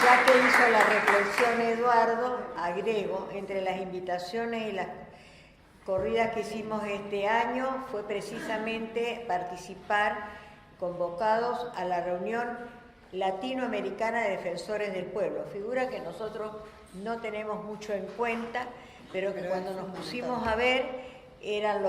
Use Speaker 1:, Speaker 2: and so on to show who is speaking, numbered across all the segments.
Speaker 1: Ya que hizo la reflexión Eduardo, agrego, entre las invitaciones y las corridas que hicimos este año fue precisamente participar convocados a la reunión latinoamericana de defensores del pueblo, figura que nosotros no tenemos mucho en cuenta, pero que cuando nos pusimos a ver eran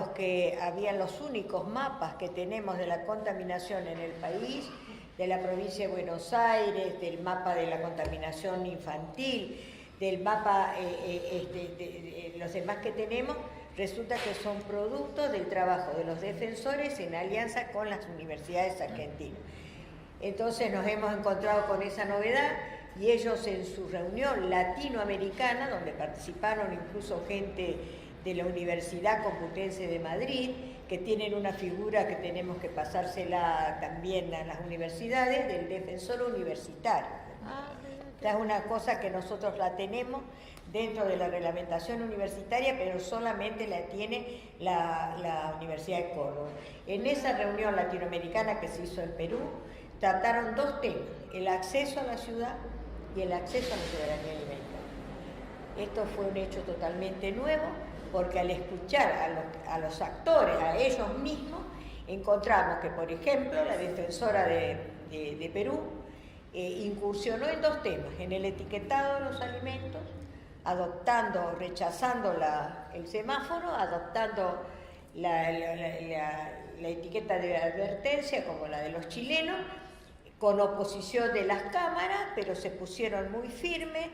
Speaker 1: habían los únicos mapas que tenemos de la contaminación en el país, de la provincia de Buenos Aires, del mapa de la contaminación infantil, del mapa de los demás que tenemos. Resulta que son productos del trabajo de los defensores en alianza con las universidades argentinas. Entonces nos hemos encontrado con esa novedad y ellos en su reunión latinoamericana, donde participaron incluso gente de la Universidad Complutense de Madrid, que tienen una figura que tenemos que pasársela también a las universidades, del defensor universitario. Esta es una cosa que nosotros la tenemos dentro de la reglamentación universitaria, pero solamente la tiene la Universidad de Córdoba. En esa reunión latinoamericana que se hizo en Perú, trataron dos temas: el acceso a la ciudad y el acceso a la soberanía alimentaria. Esto fue un hecho totalmente nuevo, porque al escuchar a los actores, a ellos mismos, encontramos que, por ejemplo, la defensora de Perú incursionó en dos temas: en el etiquetado de los alimentos, rechazando el semáforo, adoptando la etiqueta de advertencia como la de los chilenos, con oposición de las cámaras, pero se pusieron muy firmes.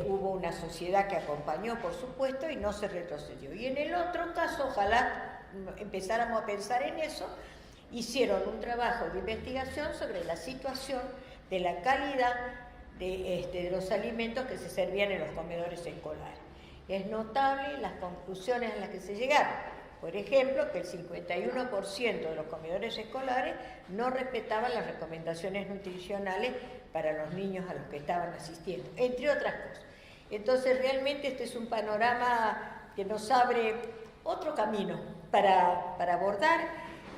Speaker 1: Hubo una sociedad que acompañó, por supuesto, y no se retrocedió. Y en el otro caso, ojalá empezáramos a pensar en eso, hicieron un trabajo de investigación sobre la situación de la calidad de los alimentos que se servían en los comedores escolares. Es notable las conclusiones a las que se llegaron. Por ejemplo, que el 51% de los comedores escolares no respetaban las recomendaciones nutricionales para los niños a los que estaban asistiendo, entre otras cosas. Entonces, realmente este es un panorama que nos abre otro camino para abordar,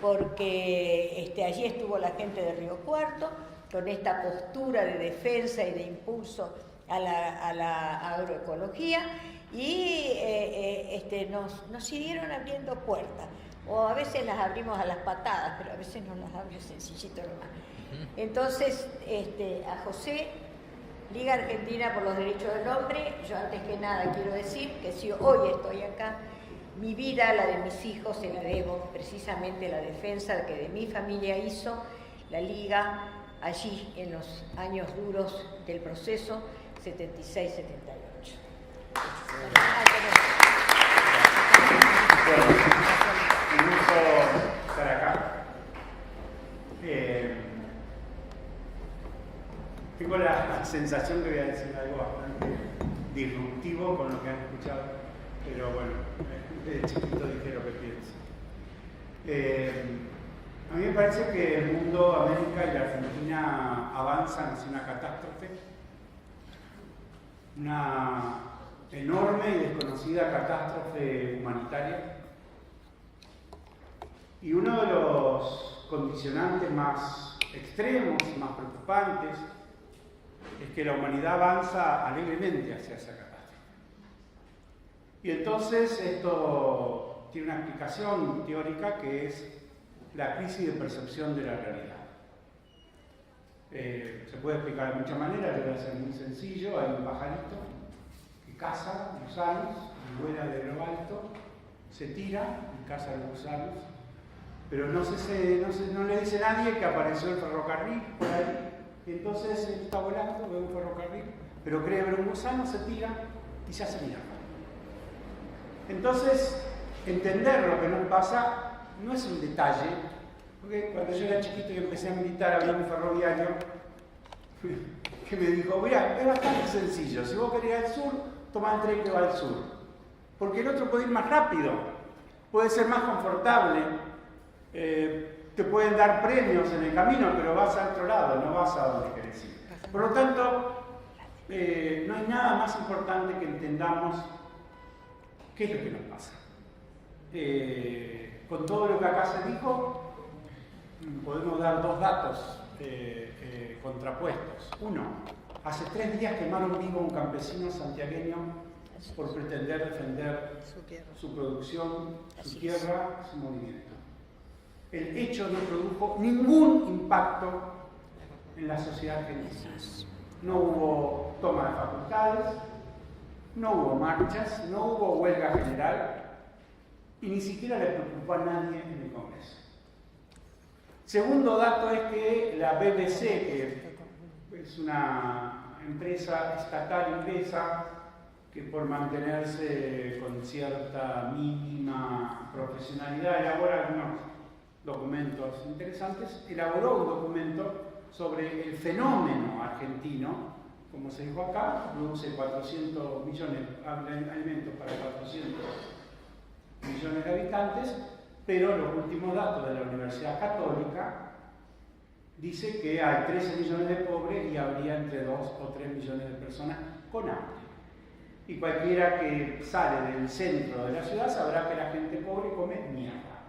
Speaker 1: porque allí estuvo la gente de Río Cuarto, con esta postura de defensa y de impulso a la agroecología, y nos siguieron abriendo puertas, o a veces las abrimos a las patadas, pero a veces nos las abre sencillito nomás. Entonces, a José, Liga Argentina por los Derechos del Hombre, yo antes que nada quiero decir que si hoy estoy acá, mi vida, la de mis hijos, se la debo precisamente a la defensa que de mi familia hizo la Liga allí en los años duros del proceso 76-78.
Speaker 2: Bueno, un gusto estar acá. Tengo la sensación que voy a decir algo bastante disruptivo con lo que han escuchado, pero bueno, desde chiquito dije lo que pienso. A mí me parece que el mundo, América y la Argentina avanzan hacia una catástrofe, una enorme y desconocida catástrofe humanitaria. Y uno de los condicionantes más extremos y más preocupantes es que la humanidad avanza alegremente hacia esa catástrofe. Y entonces esto tiene una explicación teórica, que es la crisis de percepción de la realidad. Se puede explicar de muchas maneras, yo voy a ser muy sencillo. Hay un pajarito que caza gusanos y vuela de lo alto, se tira y caza los gusanos, pero no le dice a nadie que apareció el ferrocarril por ahí. Y entonces él está volando, ve un ferrocarril, pero cree ver un gusano, se tira y se hace mirar. Entonces, entender lo que nos pasa no es un detalle, porque cuando yo era chiquito y empecé a militar, había un ferroviario que me dijo: mira, es bastante sencillo, si vos querés ir al sur, tomá el tren que va al sur, porque el otro puede ir más rápido, puede ser más confortable, te pueden dar premios en el camino, pero vas al otro lado, no vas a donde querés ir. Por lo tanto, no hay nada más importante que entendamos qué es lo que nos pasa. Con todo lo que acá se dijo, podemos dar dos datos contrapuestos. Uno, Hace 3 días quemaron vivo a un campesino santiagueño por pretender defender su producción, su tierra, su movimiento. El hecho no produjo ningún impacto en la sociedad argentina. No hubo toma de facultades, no hubo marchas, no hubo huelga general y ni siquiera le preocupó a nadie en el Congreso. Segundo dato es que la BBC, que es una empresa estatal inglesa que por mantenerse con cierta mínima profesionalidad elabora algunos documentos interesantes, elaboró un documento sobre el fenómeno argentino, como se dijo acá, produce 400 millones de alimentos para 400 millones de habitantes, pero los últimos datos de la Universidad Católica dice que hay 13 millones de pobres y habría entre 2 o 3 millones de personas con hambre. Y cualquiera que sale del centro de la ciudad sabrá que la gente pobre come mierda.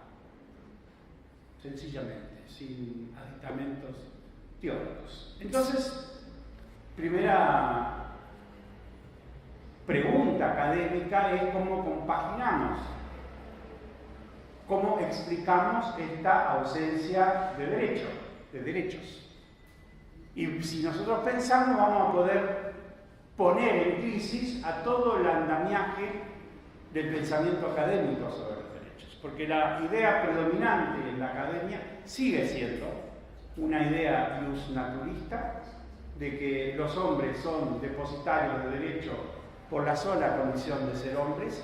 Speaker 2: Sencillamente, sin aditamentos teóricos. Entonces, primera pregunta académica es cómo compaginamos, cómo explicamos esta ausencia de derechos. Y si nosotros pensamos, vamos a poder poner en crisis a todo el andamiaje del pensamiento académico sobre los derechos. Porque la idea predominante en la academia sigue siendo una idea naturalista de que los hombres son depositarios de derecho por la sola condición de ser hombres.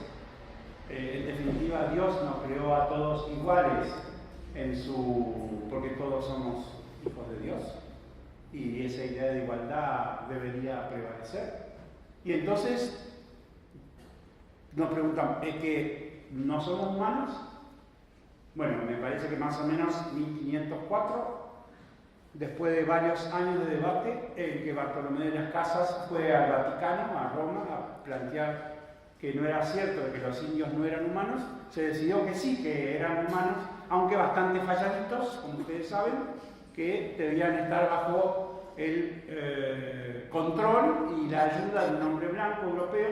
Speaker 2: En definitiva, Dios nos creó a todos iguales porque todos somos hijos de Dios y esa idea de igualdad debería prevalecer. Y entonces nos preguntan, ¿es que no somos humanos? Bueno, me parece que más o menos 1504, después de varios años de debate, en que Bartolomé de las Casas fue al Vaticano, a Roma, a plantear que no era cierto de que los indios no eran humanos, se decidió que sí, que eran humanos, aunque bastante falladitos, como ustedes saben, que debían estar bajo el control y la ayuda de un hombre blanco europeo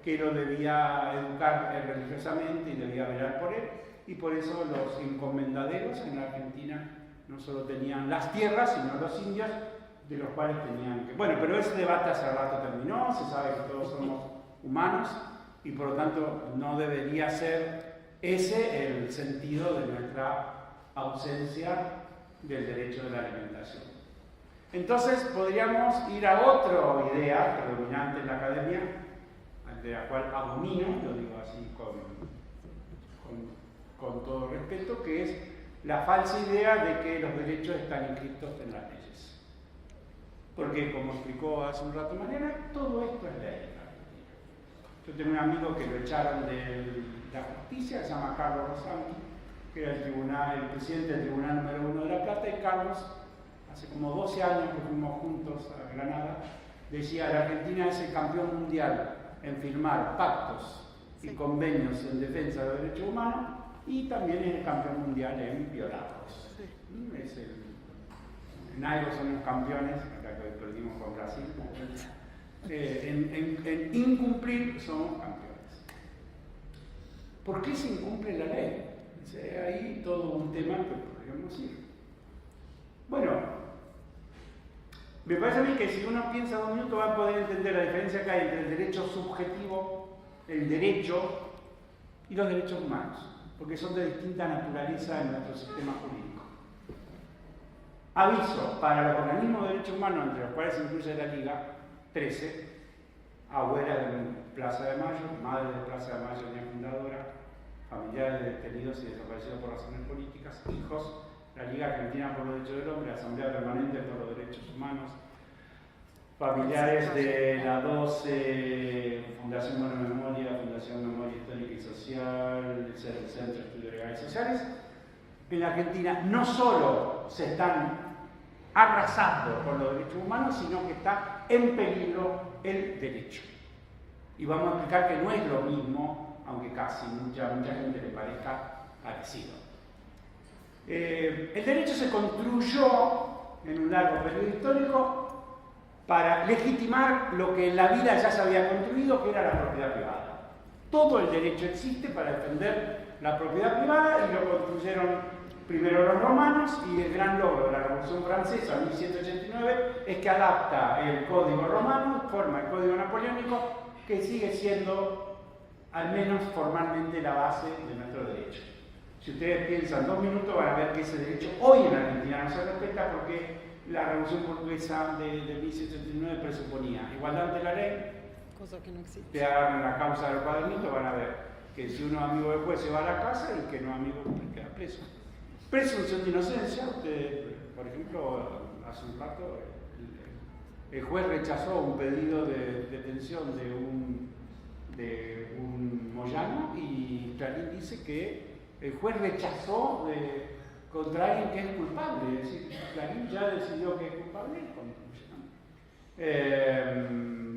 Speaker 2: que lo debía educar religiosamente y debía velar por él, y por eso los encomendaderos en la Argentina no solo tenían las tierras, sino los indios, de los cuales tenían que... Bueno, pero ese debate hace rato terminó, se sabe que todos somos humanos, y por lo tanto no debería ser ese el sentido de nuestra ausencia del derecho de la alimentación. Entonces podríamos ir a otra idea predominante en la academia, de la cual abomino, lo digo así con todo respeto, que es la falsa idea de que los derechos están inscritos en las leyes. Porque, como explicó hace un rato Mariana, todo esto es ley. Yo tengo un amigo que lo echaron de la justicia, se llama Carlos Rosanqui, que era el presidente del Tribunal número 1 de La Plata, y Carlos, hace como 12 años que fuimos juntos a Granada, decía: la Argentina es el campeón mundial en firmar pactos y convenios en defensa de los derechos humanos, y también es el campeón mundial en violarlos. En algo son los campeones, acá que perdimos con Brasil, en incumplir somos campeones. ¿Por qué se incumple la ley? Hay todo un tema que podríamos ir. Bueno, me parece a mí que si uno piensa 2 minutos va a poder entender la diferencia que hay entre el derecho subjetivo, el derecho, y los derechos humanos, porque son de distinta naturaleza en nuestro sistema jurídico. Aviso, para los organismos de derechos humanos, entre los cuales se incluye la Liga, 13, abuela de Plaza de Mayo, madre de Plaza de Mayo, niña fundadora, familiares de detenidos y desaparecidos por razones políticas, hijos, la Liga Argentina por los Derechos del Hombre, la Asamblea Permanente por los Derechos Humanos, familiares de la 12, Fundación Buena Memoria, Fundación Memoria Histórica y Social, el Centro de Estudios Legales y Sociales. En la Argentina no solo se están arrasando por los derechos humanos, sino que está en peligro el derecho. Y vamos a explicar que no es lo mismo, aunque casi mucha gente le parezca parecido. El derecho se construyó en un largo periodo histórico para legitimar lo que en la vida ya se había construido, que era la propiedad privada. Todo el derecho existe para defender la propiedad privada y lo construyeron primero los romanos, y el gran logro de la Revolución Francesa en 1789 es que adapta el código romano, forma el código napoleónico, que sigue siendo, al menos formalmente, la base de nuestro derecho. Si ustedes piensan 2 minutos van a ver que ese derecho hoy en Argentina no se respeta, porque la Revolución Portuguesa de 1789 presuponía igualdad ante la ley.
Speaker 3: Cosa que no existe.
Speaker 2: Te agarran la causa del cuadernito, van a ver que si uno es amigo del juez se va a la casa y que no es amigo queda preso. Presunción de inocencia. Usted, por ejemplo, hace un rato el juez rechazó un pedido de detención de un Moyano, y Clarín dice que el juez rechazó contra alguien que es culpable. Es decir, Clarín ya decidió que es culpable contra Moyano.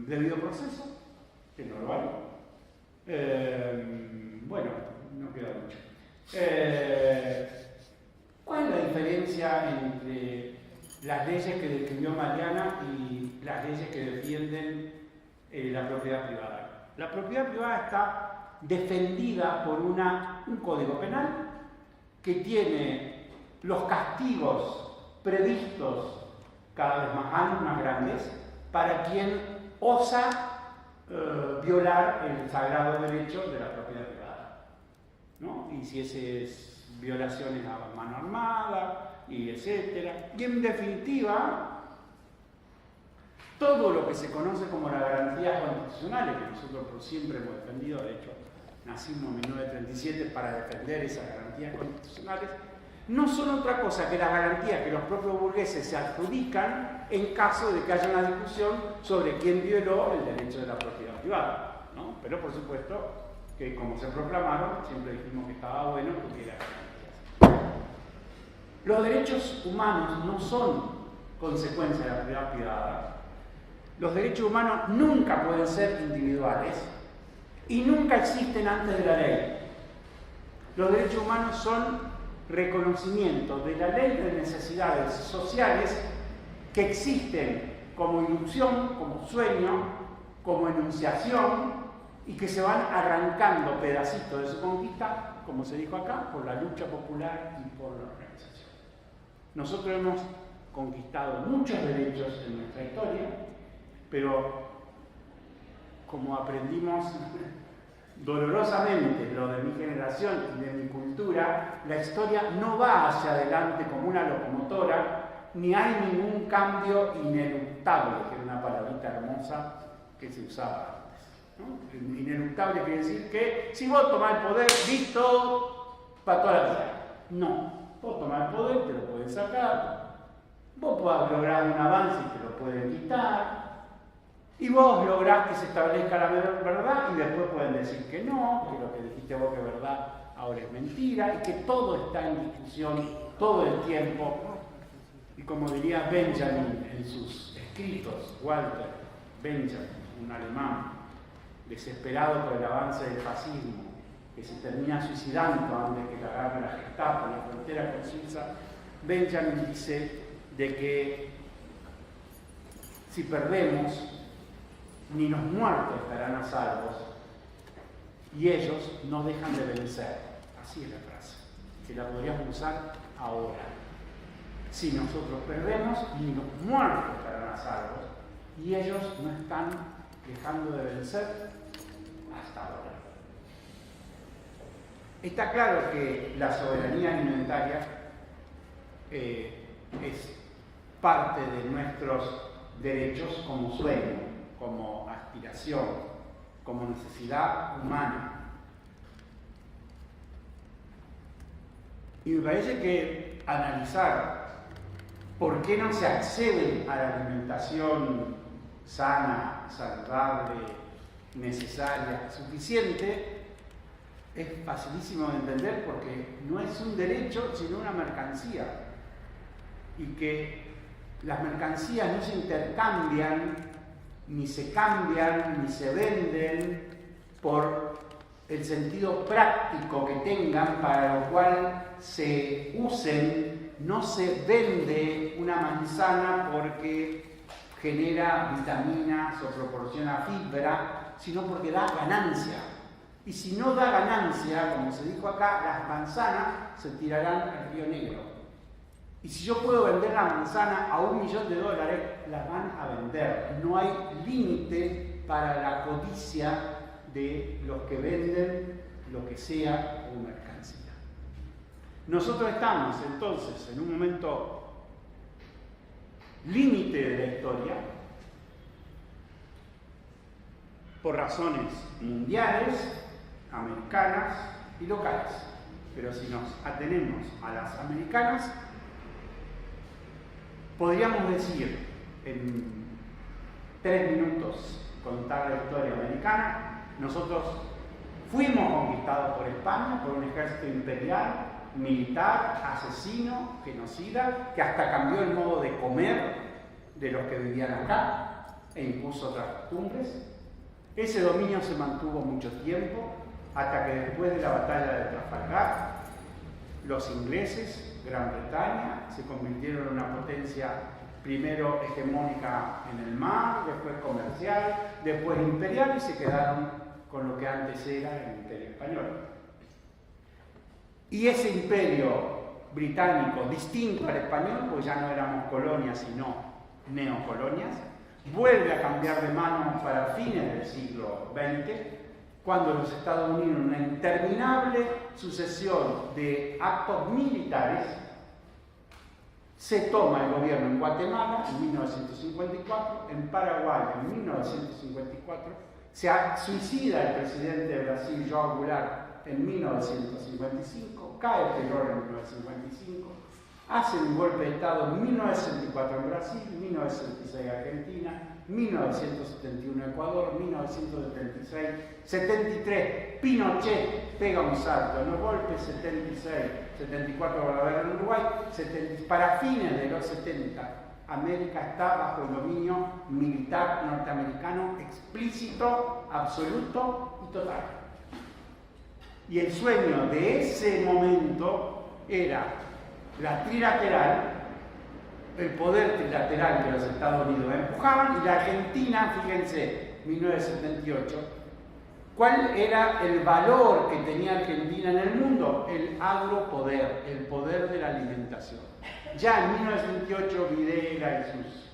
Speaker 2: Debido proceso, que no lo hay. Bueno, no queda mucho. ¿Cuál es la diferencia entre las leyes que describió Mariana y las leyes que defienden la propiedad privada? La propiedad privada está defendida por un código penal que tiene los castigos previstos cada vez más grandes para quien osa violar el sagrado derecho de la propiedad privada, ¿no? Y si ese es violaciones a mano armada, y etcétera. Y en definitiva, todo lo que se conoce como las garantías constitucionales, que nosotros siempre hemos defendido, de hecho, nacimos en 1937 para defender esas garantías constitucionales, no son otra cosa que las garantías que los propios burgueses se adjudican en caso de que haya una discusión sobre quién violó el derecho de la propiedad privada, ¿no? Pero por supuesto que, como se proclamaron, siempre dijimos que estaba bueno que hubiera garantías. Los derechos humanos no son consecuencia de la propiedad privada. Los derechos humanos nunca pueden ser individuales y nunca existen antes de la ley. Los derechos humanos son reconocimiento de la ley de necesidades sociales que existen como ilusión, como sueño, como enunciación, y que se van arrancando pedacitos de su conquista, como se dijo acá, por la lucha popular y por la organización. Nosotros hemos conquistado muchos derechos en nuestra historia, pero como aprendimos dolorosamente lo de mi generación y de mi cultura, la historia no va hacia adelante como una locomotora, ni hay ningún cambio ineluctable, que era una palabrita hermosa que se usaba antes, ¿no? Ineluctable quiere decir que si vos tomás el poder, listo, para toda la vida. No, vos tomás el poder, te lo pueden sacar, vos podés lograr un avance y te lo pueden quitar, y vos lográs que se establezca la verdad y después pueden decir que no, que lo que dijiste vos que es verdad ahora es mentira, y que todo está en discusión todo el tiempo. Y como diría Benjamin en sus escritos, Walter Benjamin, un alemán desesperado por el avance del fascismo, que se termina suicidando antes que le agarre la Gestapo en la frontera con Suiza, Benjamin dice de que si perdemos, ni los muertos estarán a salvos, y ellos no dejan de vencer. Así es la frase, que la podríamos usar ahora. Si nosotros perdemos, ni los muertos estarán a salvos, y ellos no están dejando de vencer hasta ahora. Está claro que la soberanía alimentaria es parte de nuestros derechos como sueño, como aspiración, como necesidad humana. Y me parece que analizar por qué no se accede a la alimentación sana, saludable, necesaria, suficiente, es facilísimo de entender, porque no es un derecho sino una mercancía, y que las mercancías no se intercambian, ni se cambian, ni se venden por el sentido práctico que tengan, para lo cual se usen. No se vende una manzana porque genera vitaminas o proporciona fibra, sino porque da ganancia. Y si no da ganancia, como se dijo acá, las manzanas se tirarán al río Negro. Y si yo puedo vender la manzana a $1 millón, las van a vender. No hay límite para la codicia de los que venden lo que sea como mercancía. Nosotros estamos entonces en un momento límite de la historia por razones mundiales, americanas y locales. Pero si nos atenemos a las americanas, podríamos decir en 3 minutos contar la historia americana. Nosotros fuimos conquistados por España, por un ejército imperial, militar, asesino, genocida, que hasta cambió el modo de comer de los que vivían acá e impuso otras costumbres. Ese dominio se mantuvo mucho tiempo, hasta que después de la batalla de Trafalgar, los ingleses, Gran Bretaña, se convirtieron en una potencia primero hegemónica en el mar, después comercial, después imperial, y se quedaron con lo que antes era el Imperio Español. Y ese imperio británico, distinto al español, pues ya no éramos colonias sino neocolonias, vuelve a cambiar de manos para fines del siglo XX, cuando los Estados Unidos, en una interminable sucesión de actos militares, se toma el gobierno en Guatemala en 1954, en Paraguay en 1954, se suicida el presidente de Brasil, João Goulart, en 1955, cae el terror en 1955, hacen un golpe de Estado en 1964 en Brasil, 1966 en Argentina, 1971 en Ecuador, 1976, 73, Pinochet pega un salto en los golpes, 76, 74 va a haber en Uruguay, para fines de los 70, América está bajo el dominio militar norteamericano explícito, absoluto y total. Y el sueño de ese momento era la trilateral, el poder trilateral que los Estados Unidos empujaban, y la Argentina, fíjense, 1978, ¿cuál era el valor que tenía Argentina en el mundo? El agropoder, el poder de la alimentación. Ya en 1928 Videla y sus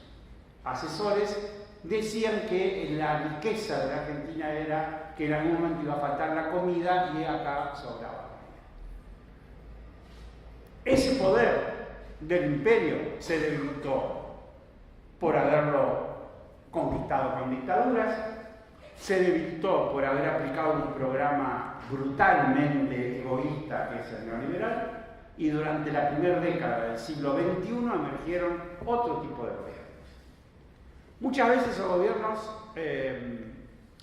Speaker 2: asesores decían que la riqueza de la Argentina era que en algún momento iba a faltar la comida y acá sobraba. Ese poder del imperio se debilitó por haberlo conquistado con dictaduras, se debilitó por haber aplicado un programa brutalmente egoísta que es el neoliberal, y durante la primera década del siglo XXI emergieron otro tipo de gobiernos. Muchas veces los gobiernos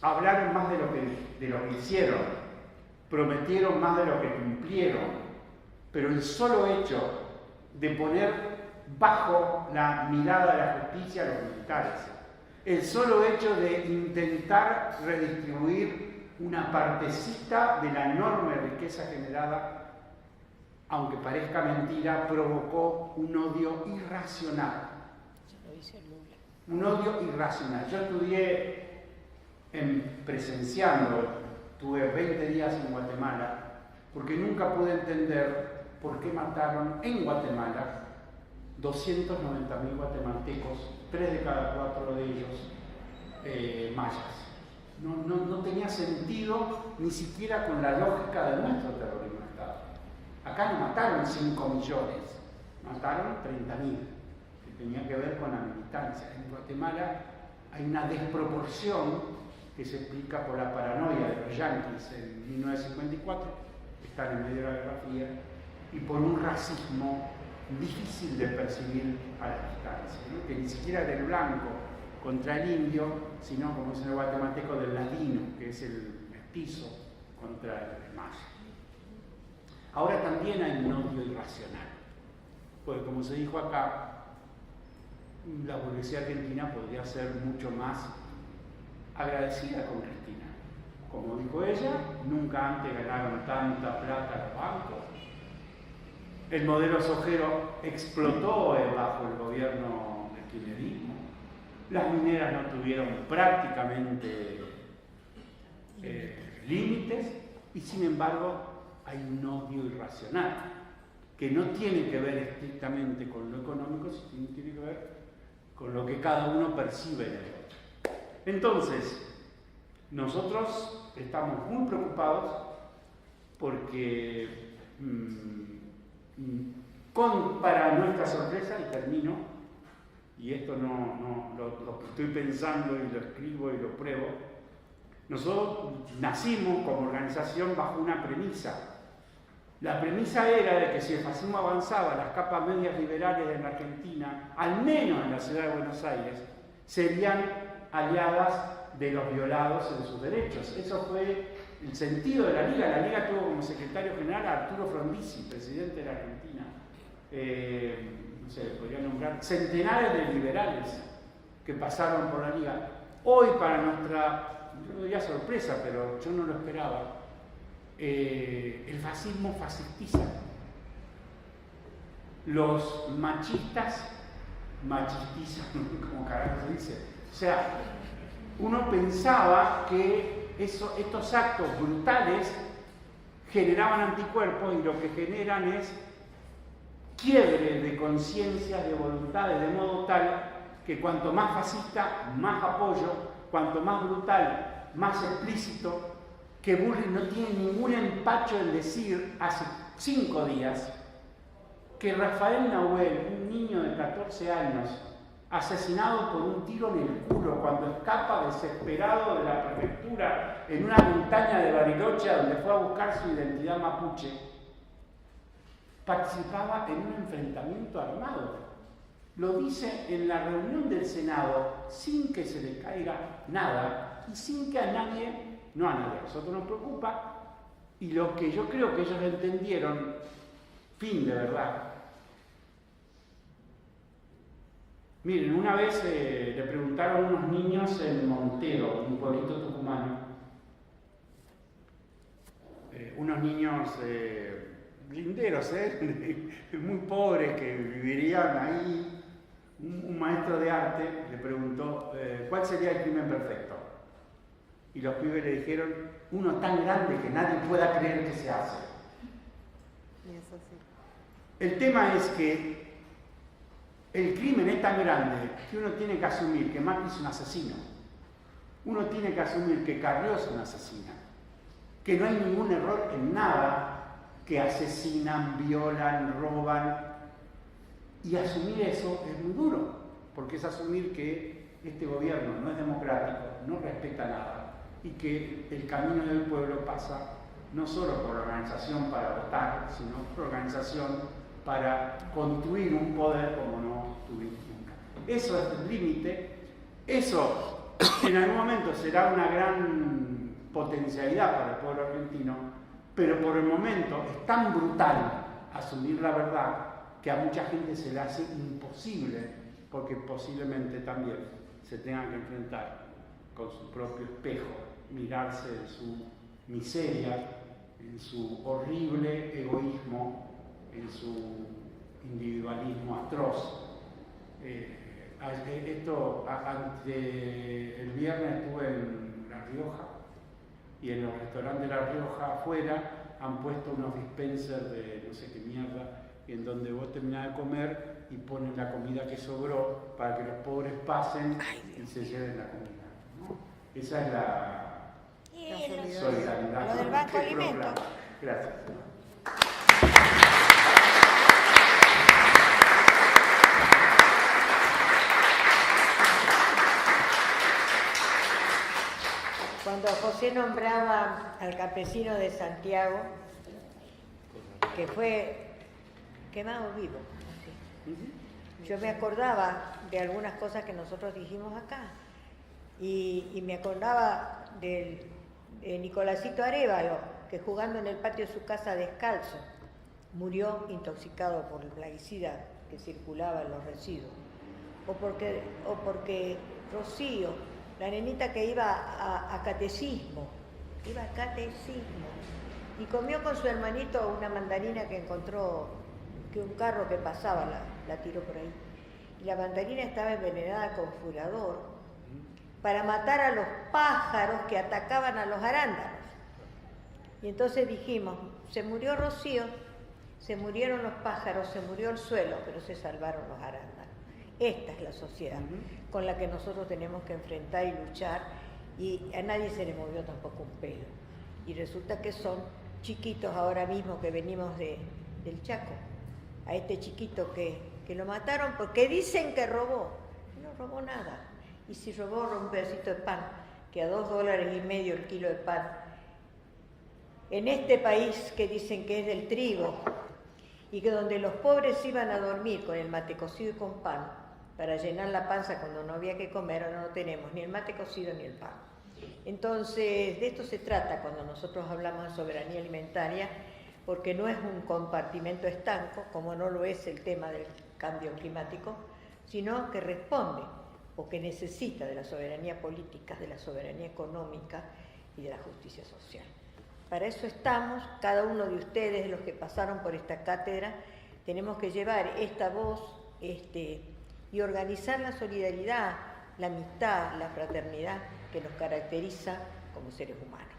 Speaker 2: hablaron más de lo que hicieron, prometieron más de lo que cumplieron, pero el solo hecho de poner bajo la mirada de la justicia a los militares, el solo hecho de intentar redistribuir una partecita de la enorme riqueza generada, aunque parezca mentira, provocó un odio irracional. Un odio irracional. Yo estudié presenciando, tuve 20 días en Guatemala, porque nunca pude entender por qué mataron en Guatemala 290.000 guatemaltecos, 3 de cada 4 de ellos mayas. No tenía sentido ni siquiera con la lógica de nuestro terrorismo de Estado. Acá no mataron 5 millones, mataron 30.000, que tenía que ver con la militancia. En Guatemala hay una desproporción que se explica por la paranoia de los yanquis en 1954, que están en medio de la Guerra Fría, y por un racismo difícil de percibir a la distancia, ¿no? Que ni siquiera del blanco contra el indio, sino, como es en el guatemalteco, del latino, que es el mestizo contra el maya. Ahora también hay un odio irracional, porque como se dijo acá, la burguesía argentina podría ser mucho más agradecida con Cristina. Como dijo ella, nunca antes ganaron tanta plata los bancos. El modelo sojero explotó bajo el gobierno del kirchnerismo. Las mineras no tuvieron prácticamente límites y sin embargo hay un odio irracional que no tiene que ver estrictamente con lo económico, sino tiene que ver con lo que cada uno percibe en el otro. Entonces, nosotros estamos muy preocupados porque para nuestra sorpresa, y termino, y esto lo estoy pensando y lo escribo y lo pruebo, nosotros nacimos como organización bajo una premisa. La premisa era de que si el fascismo avanzaba, las capas medias liberales en la Argentina, al menos en la ciudad de Buenos Aires, serían aliadas de los violados en sus derechos. Eso fue el sentido de la Liga. La Liga tuvo como secretario general a Arturo Frondizi, presidente de la Argentina. No sé, podría nombrar centenares de liberales que pasaron por la Liga. Hoy, para nuestra, yo no diría sorpresa, pero yo no lo esperaba, el fascismo fascistiza. Los machistas machistizan, como carajo se dice. O sea, uno pensaba que estos actos brutales generaban anticuerpos y lo que generan es quiebre de conciencias, de voluntades, de modo tal que cuanto más fascista, más apoyo, cuanto más brutal, más explícito, que Bullrich no tiene ningún empacho en decir hace 5 días que Rafael Nahuel, un niño de 14 años, asesinado por un tiro en el culo cuando escapa desesperado de la prefectura en una montaña de Bariloche donde fue a buscar su identidad mapuche, participaba en un enfrentamiento armado. Lo dice en la reunión del Senado sin que se le caiga nada y sin que a nadie, no a nadie, a nosotros nos preocupa, y lo que yo creo que ellos entendieron, fin de verdad. Miren, una vez le preguntaron a unos niños en Montero, un pueblito tucumano, unos niños linderos, muy pobres que vivirían ahí. Un maestro de arte le preguntó ¿cuál sería el crimen perfecto? Y los pibes le dijeron, uno tan grande que nadie pueda creer que se hace.
Speaker 3: Y eso sí.
Speaker 2: El tema es que el crimen es tan grande que uno tiene que asumir que Macri es un asesino. Uno tiene que asumir que Carrió es una asesina. Que no hay ningún error en nada, que asesinan, violan, roban. Y asumir eso es muy duro, porque es asumir que este gobierno no es democrático, no respeta nada, y que el camino del pueblo pasa no solo por la organización para votar, sino por organización para construir un poder como no tuvimos nunca. Eso es el límite, eso en algún momento será una gran potencialidad para el pueblo argentino, pero por el momento es tan brutal asumir la verdad que a mucha gente se le hace imposible, porque posiblemente también se tengan que enfrentar con su propio espejo, mirarse en su miseria, en su horrible egoísmo, en su individualismo atroz. El viernes estuve en La Rioja y en los restaurantes de La Rioja afuera han puesto unos dispensers de no sé qué mierda, en donde vos terminás de comer y ponen la comida que sobró para que los pobres pasen y se lleven la comida, ¿no? Esa es la solidaridad.
Speaker 1: Lo del Banco
Speaker 2: que
Speaker 1: Alimentos.
Speaker 2: proclama. Gracias.
Speaker 1: Cuando José nombraba al campesino de Santiago, que fue quemado vivo, yo me acordaba de algunas cosas que nosotros dijimos acá, y me acordaba de Nicolásito Arévalo, que jugando en el patio de su casa descalzo, murió intoxicado por el plaguicida que circulaba en los residuos, o porque Rocío, la nenita que iba a catecismo, y comió con su hermanito una mandarina que encontró, que un carro que pasaba la tiró por ahí. y la mandarina estaba envenenada con furador para matar a los pájaros que atacaban a los arándanos. Y entonces dijimos, se murió Rocío, se murieron los pájaros, se murió el suelo, pero se salvaron los arándanos. Esta es la sociedad con la que nosotros tenemos que enfrentar y luchar, y a nadie se le movió tampoco un pelo. Y resulta que son chiquitos ahora mismo que venimos del Chaco, a este chiquito que lo mataron porque dicen que robó. No robó nada. Y si robó un pedacito de pan, que a $2.50 el kilo de pan, en este país que dicen que es del trigo, y que donde los pobres iban a dormir con el mate cocido y con pan, para llenar la panza cuando no había que comer, ahora no tenemos ni el mate cocido ni el pan. Entonces, de esto se trata cuando nosotros hablamos de soberanía alimentaria, porque no es un compartimento estanco, como no lo es el tema del cambio climático, sino que responde o que necesita de la soberanía política, de la soberanía económica y de la justicia social. Para eso estamos, cada uno de ustedes, los que pasaron por esta cátedra, tenemos que llevar esta voz y organizar la solidaridad, la amistad, la fraternidad que nos caracteriza como seres humanos.